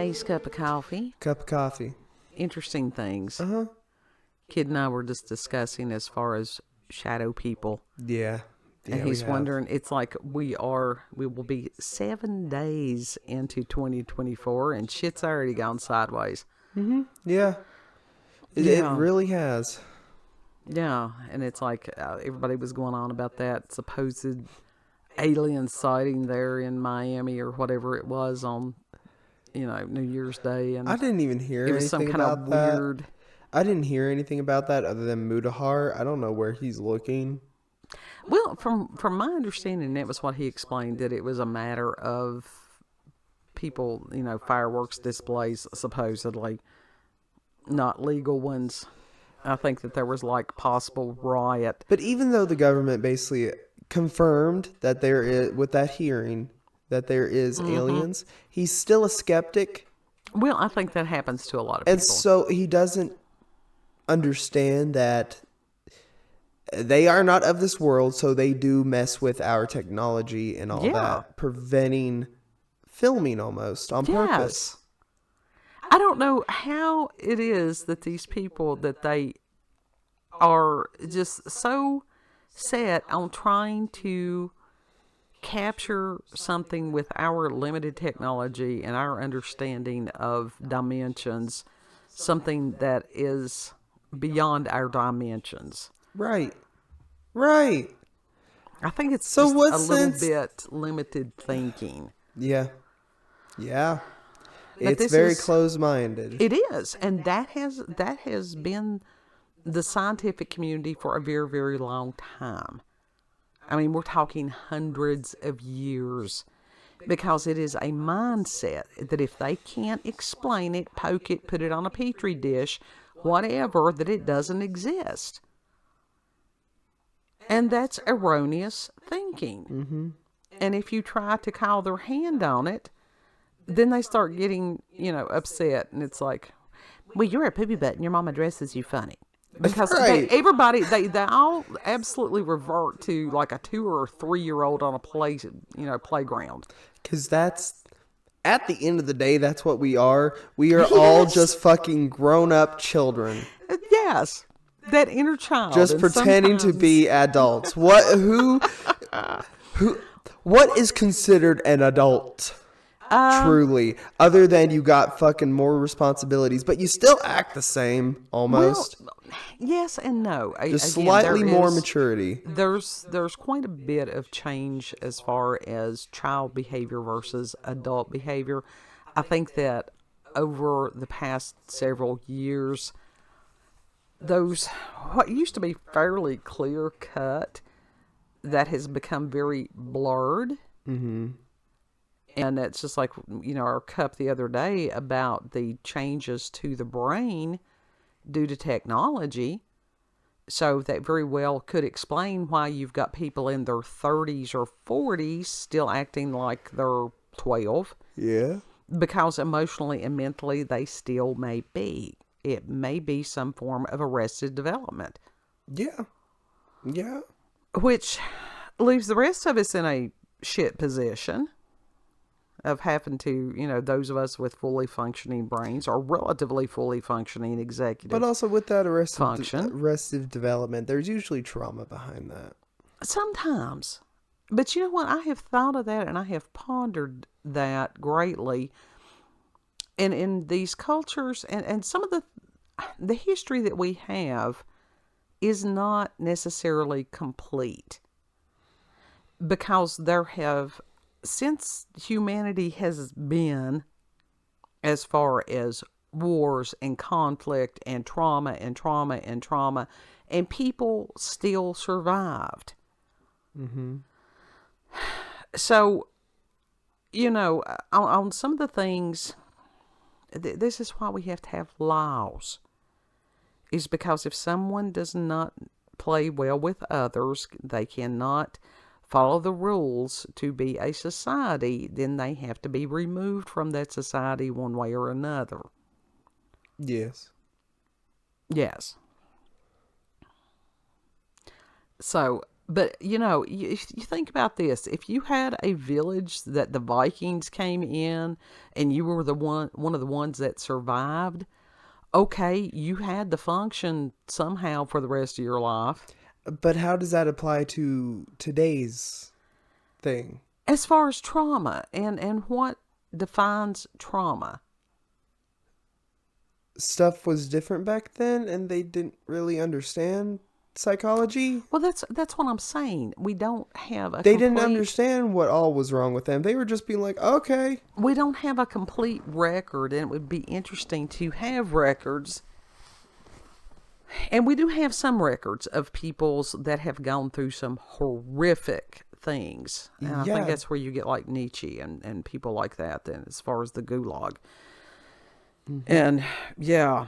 today's cup of coffee. Cup of coffee. Interesting things. Uh-huh. Kid and I were just discussing as far as shadow people. Yeah. And he's wondering, it's like we will be 7 days into 2024 and shit's already gone sideways. Mm-hmm. Yeah. It really has. Yeah. And it's like everybody was going on about that supposed alien sighting there in Miami or whatever it was on, New Year's Day. And I didn't even hear anything some kind about of that. weird. I didn't hear anything about that other than Mudahar. I don't know where he's looking. Well, from my understanding, that was what he explained, that it was a matter of people, fireworks displays, supposedly, not legal ones. I think that there was like possible riot. But even though the government basically confirmed that there is, with that hearing, that there is aliens, he's still a skeptic. Well, I think that happens to a lot of people. And so he doesn't understand that they are not of this world, so they do mess with our technology and all that, preventing filming almost on purpose. I don't know how it is that these people, that they are just so set on trying to capture something with our limited technology and our understanding of dimensions, something that is beyond our dimensions. Right. I think it's so just a little bit limited thinking. Yeah. But it's very closed-minded. It is, and that has been the scientific community for a very, very long time. I mean, we're talking hundreds of years, because it is a mindset that if they can't explain it, poke it, put it on a petri dish, whatever, that it doesn't exist. And that's erroneous thinking. Mm-hmm. And if you try to call their hand on it, then they start getting, upset. And it's like, well, you're a poopy butt and your mama dresses you funny. Because everybody, they all absolutely revert to like a 2 or 3 year old on a playground. Because that's, at the end of the day, that's what we are. We are all just fucking grown up children. Yes. That inner child. Just pretending to be adults. What is considered an adult? Truly. Other than you got fucking more responsibilities, but you still act the same almost. Well, yes and no. Just slightly more maturity. There's quite a bit of change as far as child behavior versus adult behavior. I think that over the past several years, those, what used to be fairly clear cut, that has become very blurred. Mm-hmm. And it's just like, our cup the other day about the changes to the brain due to technology. So that very well could explain why you've got people in their 30s or 40s still acting like they're 12. Yeah. Because emotionally and mentally they still may be. It may be some form of arrested development. Yeah. Which leaves the rest of us in a shit position of having to, those of us with fully functioning brains or relatively fully functioning executive. But also with that arrestive development, there's usually trauma behind that. Sometimes. But you know what? I have thought of that and I have pondered that greatly. And in these cultures and some of the history that we have is not necessarily complete. Because since humanity has been, as far as wars and conflict and trauma, and people still survived. Mm-hmm. So, on some of the things, this is why we have to have laws. Is because if someone does not play well with others, they cannot follow the rules to be a society, then they have to be removed from that society one way or another. Yes. So, But if you think about this, if you had a village that the Vikings came in and you were the one of the ones that survived, okay, you had to function somehow for the rest of your life. But how does that apply to today's thing? As far as trauma and what defines trauma. Stuff was different back then and they didn't really understand psychology. Well, that's what I'm saying. We don't have a They didn't understand what all was wrong with them. They were just being like, okay. We don't have a complete record, and it would be interesting to have records. And we do have some records of peoples that have gone through some horrific things. And I think that's where you get like Nietzsche and people like that then, as far as the gulag. And yeah,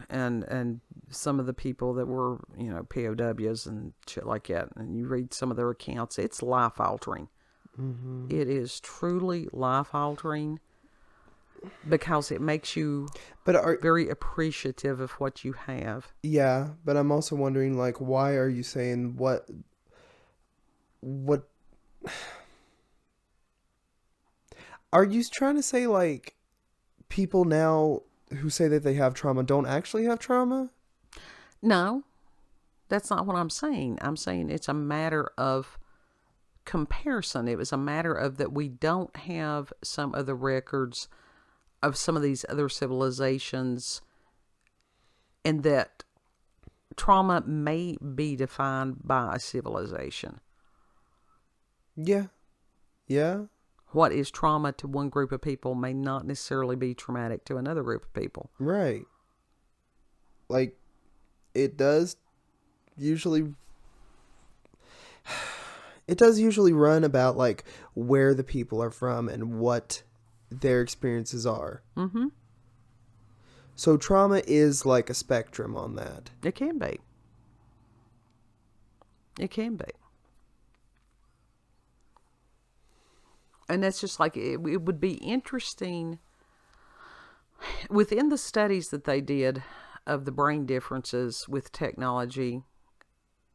and some of the people that were, POWs and shit like that, and you read some of their accounts, it's life altering. It is truly life altering because it makes you very appreciative of what you have. Yeah, but I'm also wondering, like, why are you saying what are you trying to say, like, people now who say that they have trauma don't actually have trauma? No, that's not what I'm saying. I'm saying it's a matter of comparison. It was a matter of that we don't have some of the records of some of these other civilizations, and that trauma may be defined by a civilization. Yeah. What is trauma to one group of people may not necessarily be traumatic to another group of people. Right. Like, it does usually run about, like, where the people are from and what their experiences are. Mm-hmm. So trauma is like a spectrum on that. It can be. And that's just like, it would be interesting within the studies that they did of the brain differences with technology.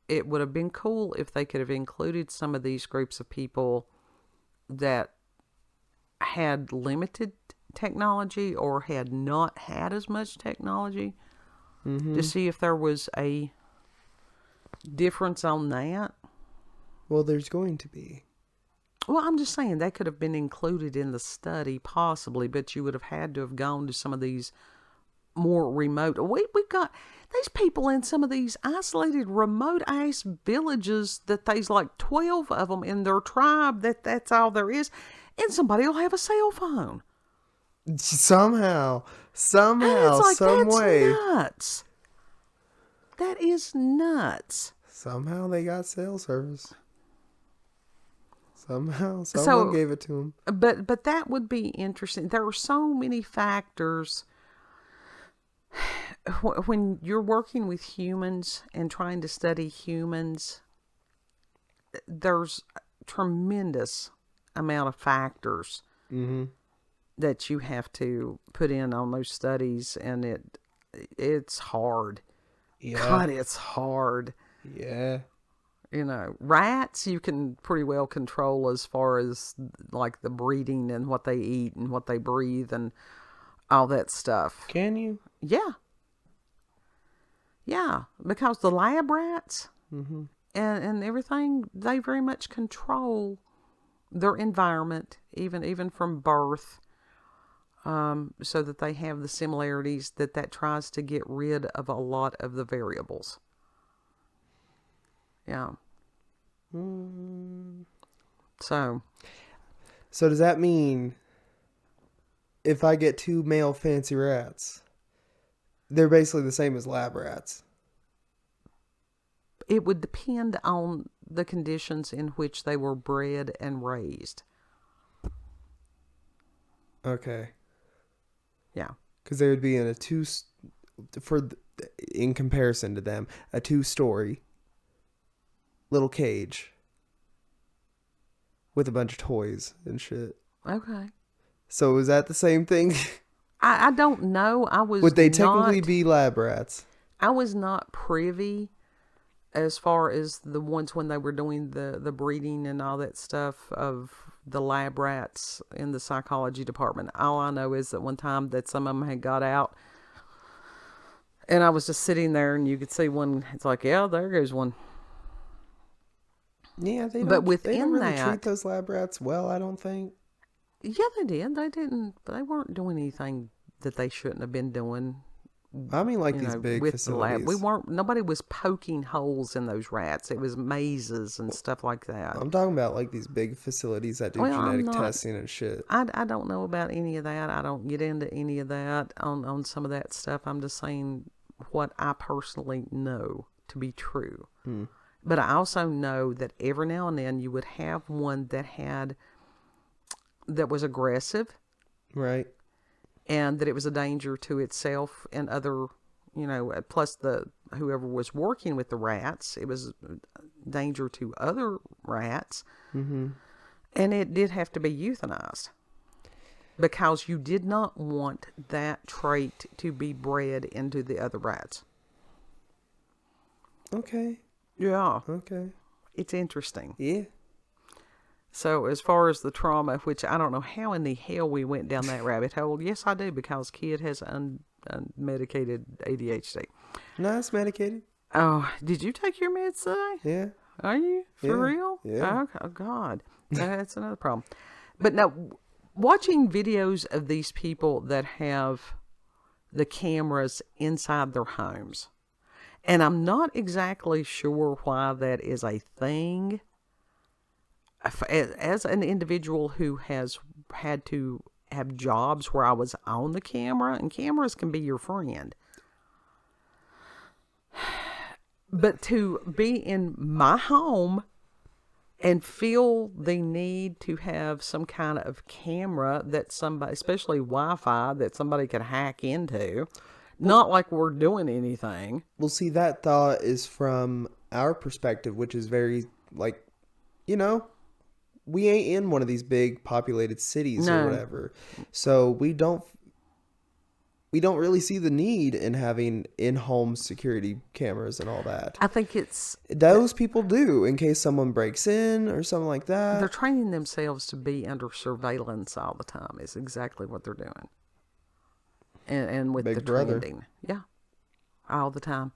It would have been cool if they could have included some of these groups of people that had limited technology or had not had as much technology, to see if there was a difference on that. Well, there's going to be. Well, I'm just saying they could have been included in the study possibly, but you would have had to have gone to some of these more remote. We've got these people in some of these isolated remote ass villages that there's like 12 of them in their tribe, that's all there is, and somebody will have a cell phone. Somehow, It's like, some that's way. nuts. That is nuts. Somehow they got cell service. Somehow someone gave it to them. But that would be interesting. There are so many factors when you're working with humans and trying to study humans. There's a tremendous amount of factors that you have to put in on those studies, and it's hard. Yeah. God, it's hard. Yeah. Rats you can pretty well control as far as like the breeding and what they eat and what they breathe and all that stuff. Can you? Yeah, because the lab rats and everything, they very much control their environment, even from birth, so that they have the similarities that tries to get rid of a lot of the variables. Yeah. So does that mean if I get 2 male fancy rats, they're basically the same as lab rats? It would depend on the conditions in which they were bred and raised. Okay. Yeah. Because they would be in in comparison to them, a 2-story little cage with a bunch of toys and shit. Okay. So is that the same thing? I don't know. Would they technically be lab rats? I was not privy as far as the ones when they were doing the breeding and all that stuff of the lab rats in the psychology department. All I know is that one time that some of them had got out, and I was just sitting there, and you could see one. It's like, yeah, there goes one. Yeah, they don't. But They don't within really treat that, those lab rats well, I don't think. yeah, they did. They didn't. They weren't doing anything that they shouldn't have been doing. I mean, like You these know, big with the lab, facilities. Nobody was poking holes in those rats. It was mazes and stuff like that. I'm talking about like these big facilities that do Well, I'm genetic not. testing and shit. I don't know about any of that. I don't get into any of that on some of that stuff. I'm just saying what I personally know to be true. But I also know that every now and then you would have one that was aggressive, Right. and that it was a danger to itself and other, plus whoever was working with the rats, it was a danger to other rats. Mm-hmm. And it did have to be euthanized because you did not want that trait to be bred into the other rats. Okay. Yeah, Okay. it's interesting. Yeah. So as far as the trauma, which I don't know how in the hell we went down that rabbit hole. Yes, I do, because kid has unmedicated ADHD. No, it's medicated. Oh, did you take your meds today? Yeah. Are you? For Yeah. real? Yeah. Oh, God. That's another problem. But no, watching videos of these people that have the cameras inside their homes, and I'm not exactly sure why that is a thing. As an individual who has had to have jobs where I was on the camera, and cameras can be your friend. But to be in my home and feel the need to have some kind of camera that somebody, especially Wi-Fi, that somebody could hack into, not like we're doing anything. Well, see, that thought is from our perspective, which is very, like, we ain't in one of these big populated cities No. or whatever. So we don't really see the need in having in-home security cameras and all that. I think Those people do, in case someone breaks in or something like they're that. training themselves to be under surveillance all the time is exactly what they're doing. And with Big the brother. trending. Yeah. All the time.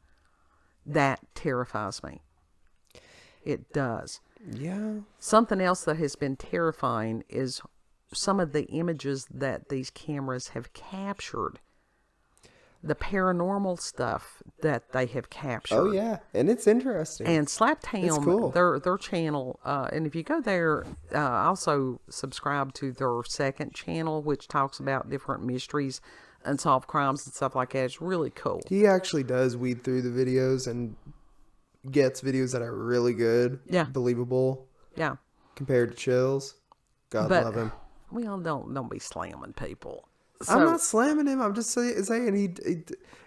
That terrifies me. It does. Yeah. Something else that has been terrifying is some of the images that these cameras have captured. The paranormal stuff that they have captured. Oh, yeah. And it's interesting. And Slaptown, It's cool. their channel, and if you go there, also subscribe to their second channel, which talks about different mysteries, unsolved crimes and stuff like that. It's really cool. He actually does weed through the videos and gets videos that are really good. Yeah. Believable. Yeah. Compared to Chills. God But, love him. well, don't be slamming people. So, I'm not slamming him. I'm just saying he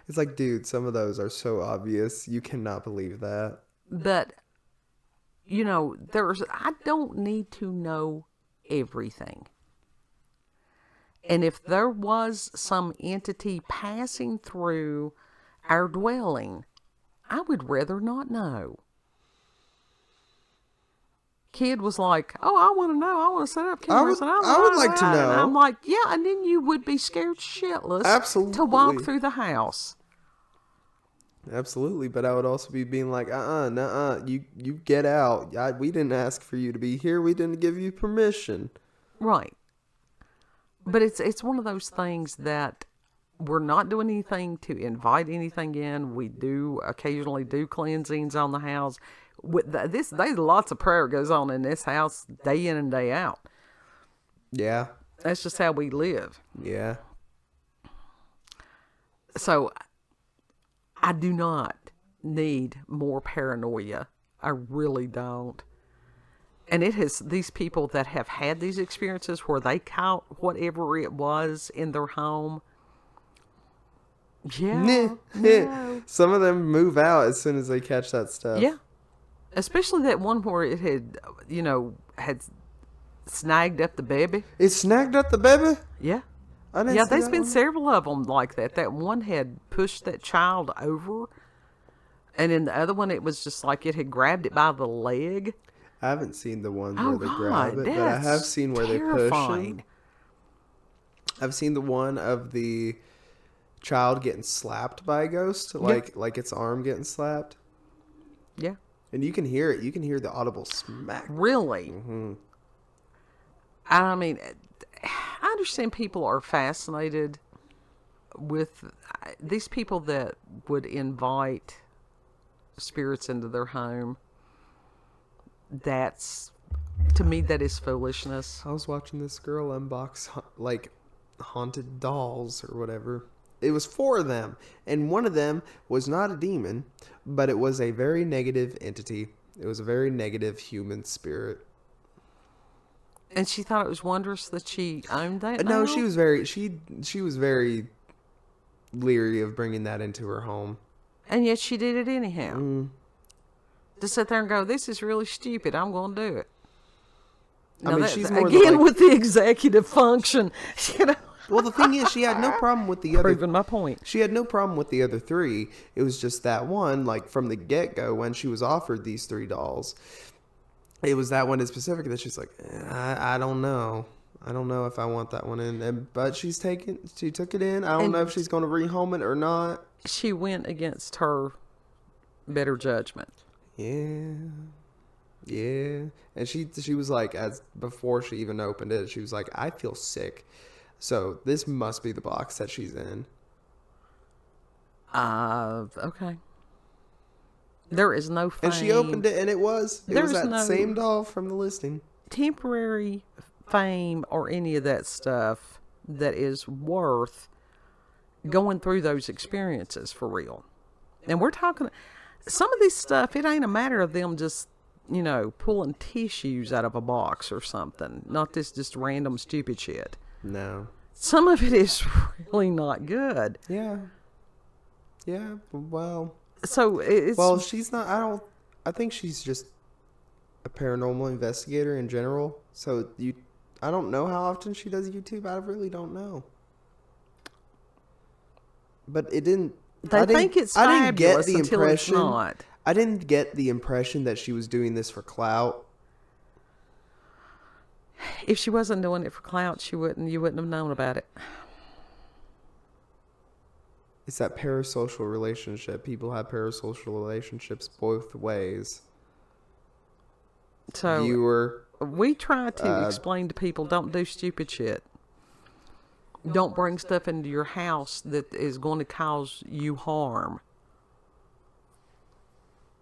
it's like, dude, some of those are so obvious. You cannot believe that. but, I don't need to know everything. And if there was some entity passing through our dwelling, I would rather not know. Kid was like, "Oh, I want to know. I want to set up cameras." I would like to know. And I'm like, "Yeah," and then you would be scared shitless to walk Absolutely. through the house. Absolutely, but I would also be being like, nuh-uh, you get out. We didn't ask for you to be here. We didn't give you permission. Right. But it's one of those things that we're not doing anything to invite anything in. We do occasionally do cleansings on the house. There's lots of prayer goes on in this house day in and day out. Yeah. That's just how we live. Yeah. So I do not need more paranoia. I really don't. And it has these people that have had these experiences where they caught whatever it was in their home. Yeah. No. Some of them move out as soon as they catch that stuff. Yeah. Especially that one where it had, had snagged up the baby. It snagged up the baby? Yeah. I didn't Yeah, see there's that been one. several of them like that. That one had pushed that child over And in the other one, it was just like it had grabbed it by the leg. I haven't seen the ones Oh where they grab God, it, but I have that's seen where they push him. terrifying. I've seen the one of the child getting slapped by a ghost, like its arm getting slapped. Yeah. And you can hear it. You can hear the audible smack. Really? Mm-hmm. I mean, I understand people are fascinated with these people that would invite spirits into their home. That's, to me, that is foolishness. I was watching this girl unbox like haunted dolls or whatever. It was 4 of them, and one of them was not a demon, but it was a very negative entity. It was a very negative human spirit. And she thought it was wondrous that she owned that. No, now? she was very leery of bringing that into her home. And yet she did it anyhow. To sit there and go, this is really stupid. I'm going to do it. I Now mean, she's more again with the executive function. You know, Well, the thing is, she had no problem with the other. proving my point. She had no problem with the other 3. It was just that one, like from the get-go, when she was offered these 3 dolls. It was that one in specific that she's like, I don't know. I don't know if I want that one in. But she took it in. I don't know if she's going to rehome it or not. She went against her better judgment. Yeah. And she was like, as before she even opened it, she was like, I feel sick. So this must be the box that she's in. Okay. There is no fame. And she opened it, and it was that no same doll from the listing. temporary fame or any of that stuff that is worth going through those experiences for real. And we're talking, some of this stuff, it ain't a matter of them just, pulling tissues out of a box or something. Not this just random stupid shit. No. Some of it is really not good. Yeah. Well. So it's... Well, she's not, I think she's just a paranormal investigator in general. So I don't know how often she does YouTube. I really don't know. But it didn't... They think it's fabulous until it's not. I didn't get the impression that she was doing this for clout. If she wasn't doing it for clout, you wouldn't have known about it. It's that parasocial relationship. People have parasocial relationships both ways. So we try to explain to people, don't do stupid shit. Don't bring stuff into your house that is going to cause you harm.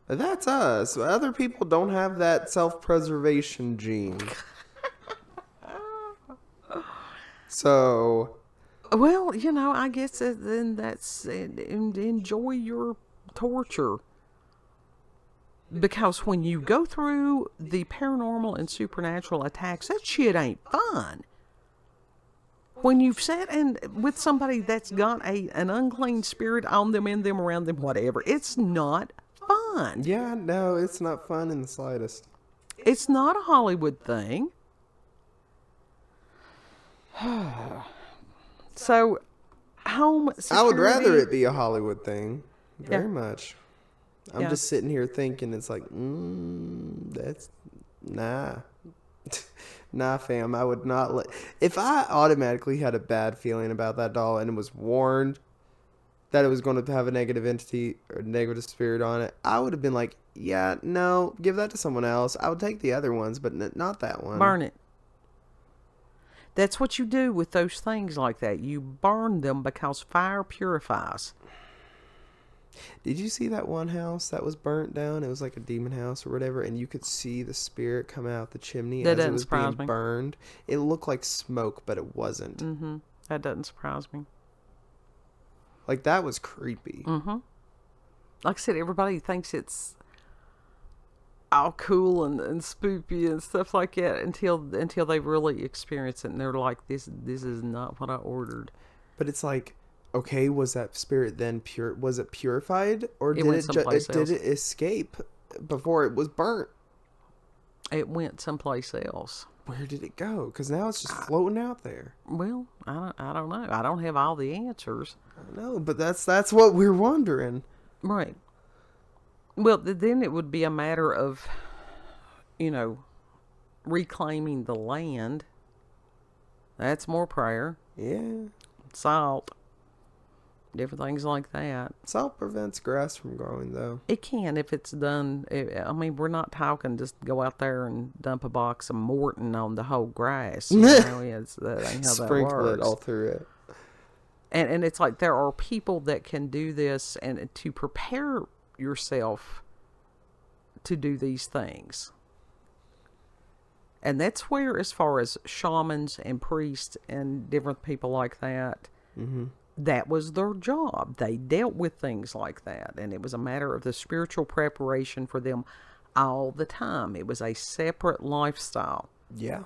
That's us. Other people don't have that self-preservation gene. So... Well, I guess then that's enjoy your torture. Because when you go through the paranormal and supernatural attacks, that shit ain't fun. When you've sat with somebody that's got an unclean spirit on them, in them, around them, whatever, it's not fun. Yeah, no, it's not fun in the slightest. It's not a Hollywood thing. So, home security... I would rather it be a Hollywood thing. Very much. I'm just sitting here thinking, it's like, that's... Nah. Nah, fam, I would not let... If I automatically had a bad feeling about that doll and was warned that it was going to have a negative entity or negative spirit on it, I would have been like, yeah, no, give that to someone else. I would take the other ones, but not that one. Burn it. That's what you do with those things like that. You burn them because fire purifies. Did you see that one house that was burnt down? It was like a demon house or whatever, and you could see the spirit come out the chimney as it was being burned. It looked like smoke, but it wasn't. Mm-hmm. That doesn't surprise me. Like, that was creepy. Mm-hmm. Like I said, everybody thinks it's all cool and spooky and stuff like that until they really experience it, and they're like, this is not what I ordered. But it's like, okay, was that spirit then pure? Was it purified, or did it escape before it was burnt? It went someplace else. Where did it go? Because now it's just floating out there. Well, I don't know. I don't have all the answers. I know, but that's what we're wondering. Right. Well, then it would be a matter of, you know, reclaiming the land. That's more prayer. Yeah. Salt. Different things like that. Salt prevents grass from growing, though. It can if it's done. I mean, we're not talking just go out there and dump a box of Morton on the whole grass. You know, that ain't how that Sprinkle works. it all through it. And it's like there are people that can do this and to prepare yourself to do these things. And that's where, as far as shamans and priests and different people like that, that was their job. They dealt with things like that. And it was a matter of the spiritual preparation for them all the time. It was a separate lifestyle. Yeah.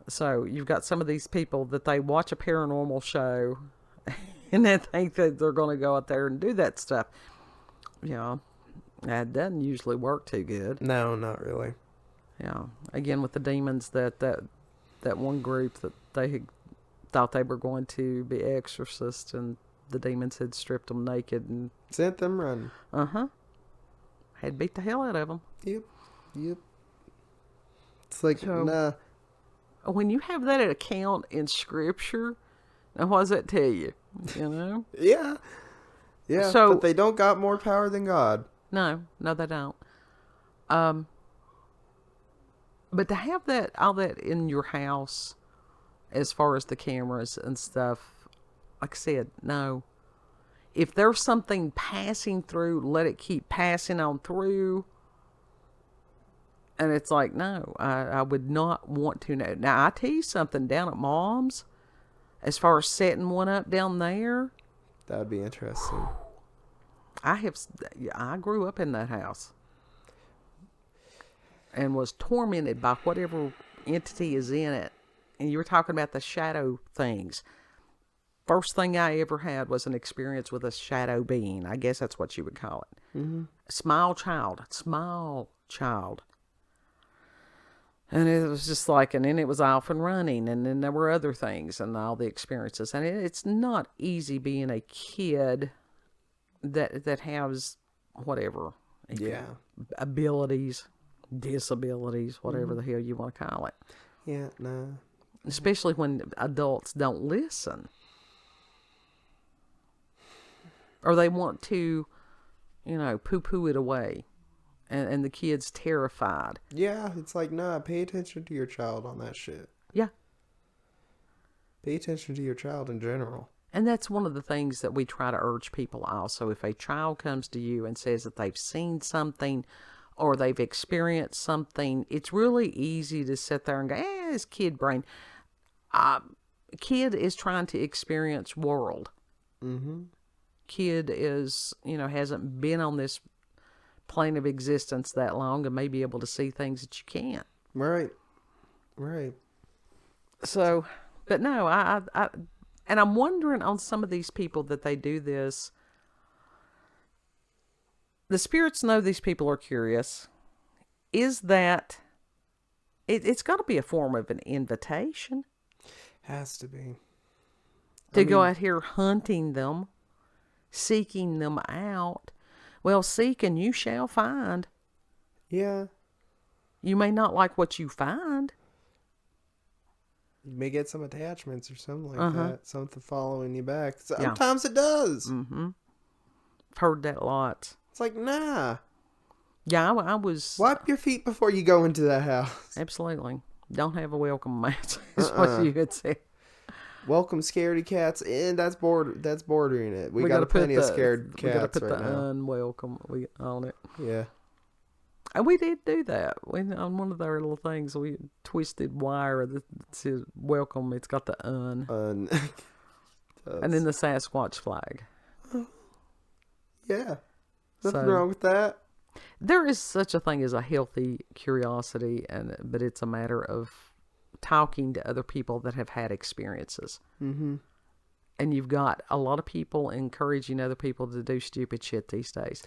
So you've got some of these people that they watch a paranormal show and they think that they're going to go out there and do that stuff. Yeah. That doesn't usually work too good. No, not really. Yeah. Again, with the demons, that one group that they had thought they were going to be exorcists, and the demons had stripped them naked and sent them running. Had beat the hell out of them. Yep. It's like, So, nah. When you have that account in Scripture, now what does that tell you? You know? Yeah. So, but they don't got more power than God. No, they don't. But to have all that in your house, as far as the cameras and stuff, like I said, no. If there's something passing through, let it keep passing on through. And it's like, no, I would not want to know. Now, I tell you something, down at Mom's, as far as setting one up down there. That would be interesting. I grew up in that house. And was tormented by whatever entity is in it. And you were talking about the shadow things. First thing I ever had was an experience with a shadow being. I guess that's what you would call it. Mm-hmm. Small child. And it was just like, and then it was off and running. And then there were other things and all the experiences. And it's not easy being a kid that has whatever. Yeah. Abilities, disabilities, whatever the hell you want to call it. Yeah, no. Especially when adults don't listen. Or they want to, poo-poo it away. And the kid's terrified. Yeah, it's like, nah, pay attention to your child on that shit. Yeah. Pay attention to your child in general. And that's one of the things that we try to urge people also. If a child comes to you and says that they've seen something or they've experienced something, it's really easy to sit there and go, it's kid brain. Kid is trying to experience world. Mm-hmm. Kid is, hasn't been on this plane of existence that long and may be able to see things that you can't. Right. So, but no, and I'm wondering on some of these people that they do this. The spirits know these people are curious. Is that, it's got to be a form of an invitation. Has to be. To go out here hunting them, seeking them out. Well, seek and you shall find. Yeah. You may not like what you find. You may get some attachments or something like that. Something following you back. Sometimes it does. Mm-hmm. I've heard that a lot. It's like, nah. Yeah, I was... Wipe your feet before you go into that house. Absolutely. Don't have a welcome mat, is what you had said. Welcome scaredy cats, and that's bordering it. We got plenty of scared cats right now. We got to put the unwelcome on it. Yeah. And we did do that. On one of their little things, we twisted wire that says welcome. It's got the and then the Sasquatch flag. Yeah. Nothing wrong with that. There is such a thing as a healthy curiosity, but it's a matter of talking to other people that have had experiences. Mm-hmm. And you've got a lot of people encouraging other people to do stupid shit these days.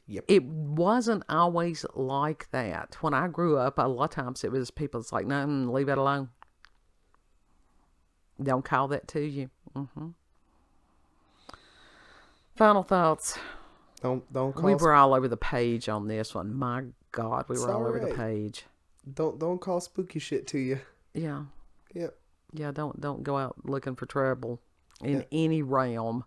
Yep. It wasn't always like that. When I grew up, a lot of times it was people that's like, no, leave it alone. Don't call that to you. Mm-hmm. Final thoughts. Don't call. We were all over the page on this one. My God, we It's were all over the alright. page. Don't call spooky shit to you. Yeah. Yep. Yeah, don't go out looking for trouble in Yeah. any realm.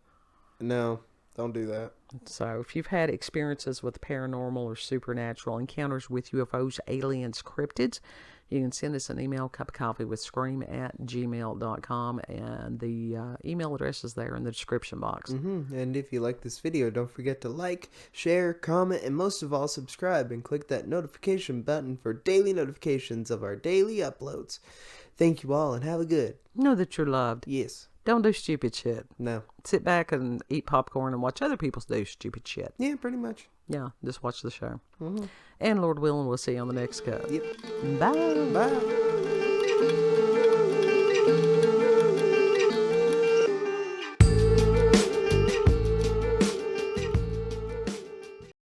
No, don't do that. So if you've had experiences with paranormal or supernatural encounters with UFOs, aliens, cryptids, you can send us an email, cupofcoffeewithscream@gmail.com, and the email address is there in the description box. And if you like this video, don't forget to like, share, comment, and most of all, subscribe and click that notification button for daily notifications of our daily uploads. Thank you all and have a good. Know that you're loved. Yes. Don't do stupid shit. No. Sit back and eat popcorn and watch other people do stupid shit. Yeah, pretty much. Yeah, just watch the show. And Lord willing, we'll see you on the next cut. Yep. Bye. Bye.